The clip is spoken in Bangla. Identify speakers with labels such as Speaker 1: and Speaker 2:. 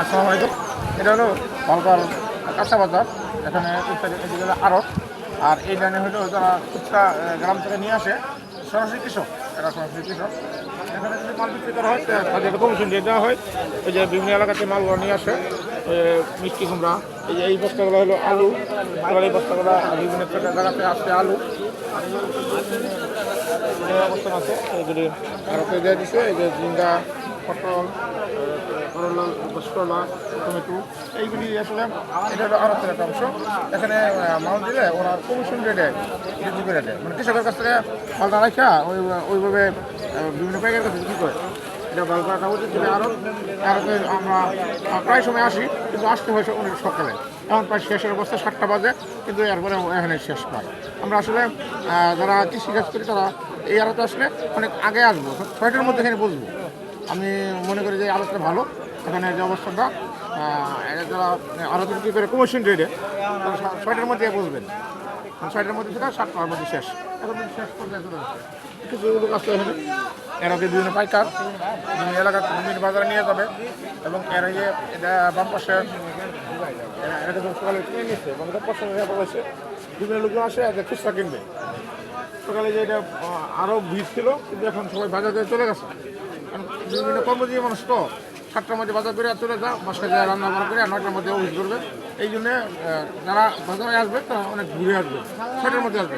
Speaker 1: আসসালামু আলাইকুম। এটা হলো বালকার কাঁচা বাজার। এখানে এদিকে হলো আড়ত, আর এই লাইনে হলো যারা খুচরা গ্রাম থেকে নিয়ে আসে, সরাসরি কৃষক, এরা সরাসরি কৃষক। এখানে যদি মাল বিক্রি করা হয় তাদের কমিশন দিয়ে দেওয়া হয়। ওই যে বিভিন্ন এলাকাতে মালগুলো নিয়ে আসে, মিষ্টি কুমড়া, এই যে এই বস্তাগুলো হলো আলু, এবার এই বস্তাগুলো বিভিন্ন জায়গাতে আসছে আলু। আর এই অবস্থান আছে, এগুলি আরতে দিয়ে দিচ্ছে। এই যে ঝিঙ্গা, পটল, করলা, করলা, টমেটো, এইগুলি আসলে এটা হলো আরতের একটা অংশ। এখানে মাল দিলে ওরা কমিশন রেটে বিক্রি করে দেয়, মানে কৃষকের কাছ থেকে মালটা রাখা ওইভাবে বিভিন্ন পাইকারের কাছে বিক্রি করে। এটা বালকাটা উচিত ছিল আরতে আমরা প্রায় সময় আসি, কিন্তু আসতে হয়েছে অনেক সকালে। এখন প্রায় শেষের অবস্থা 7টা বাজে, কিন্তু এরপরে এখানে শেষ পায়। আমরা আসলে যারা কৃষিকাজ করি তারা এই আড়তে আসলে অনেক আগে আসবো, 6টার মধ্যে এখানে বসবো। আমি মনে করি যে আড়তটা ভালো। এখানে যে অবস্থাটা যারা আড়তে বিক্রি করে কমিশন রেটে, তারা 6টার মধ্যে বসবেন। 6টার মধ্যে সেটা 7টার মধ্যে শেষ। এখন শেষ পর্যায়ে চলে যাচ্ছে। কিছু লোক আসছে এখানে, এরা বিভিন্ন পাইকার বিভিন্ন এলাকার বিভিন্ন বাজারে নিয়ে যাবে, এবং এর আগে এটা বাম পাশে এটা সকালে কিনে নিচ্ছে এবং এটা পছন্দ হয়েছে। বিভিন্ন লোক আসে এদের খুচরা কিনবে। সকালে যে এটা আরও ভিড় ছিল, কিন্তু এখন সবাই বাজারে চলে গেছে। কারণ বিভিন্ন কর্মজীবী মানুষ তো 7টার মধ্যে বাজার করে চলে যা, বাসায় যায় রান্না বান্না করে, আর 9টার মধ্যে অফিস করবে। এই জন্যে যারা বাজারে আসবে তারা অনেক ঘুরে আসবে, 6টার মধ্যে আসবে।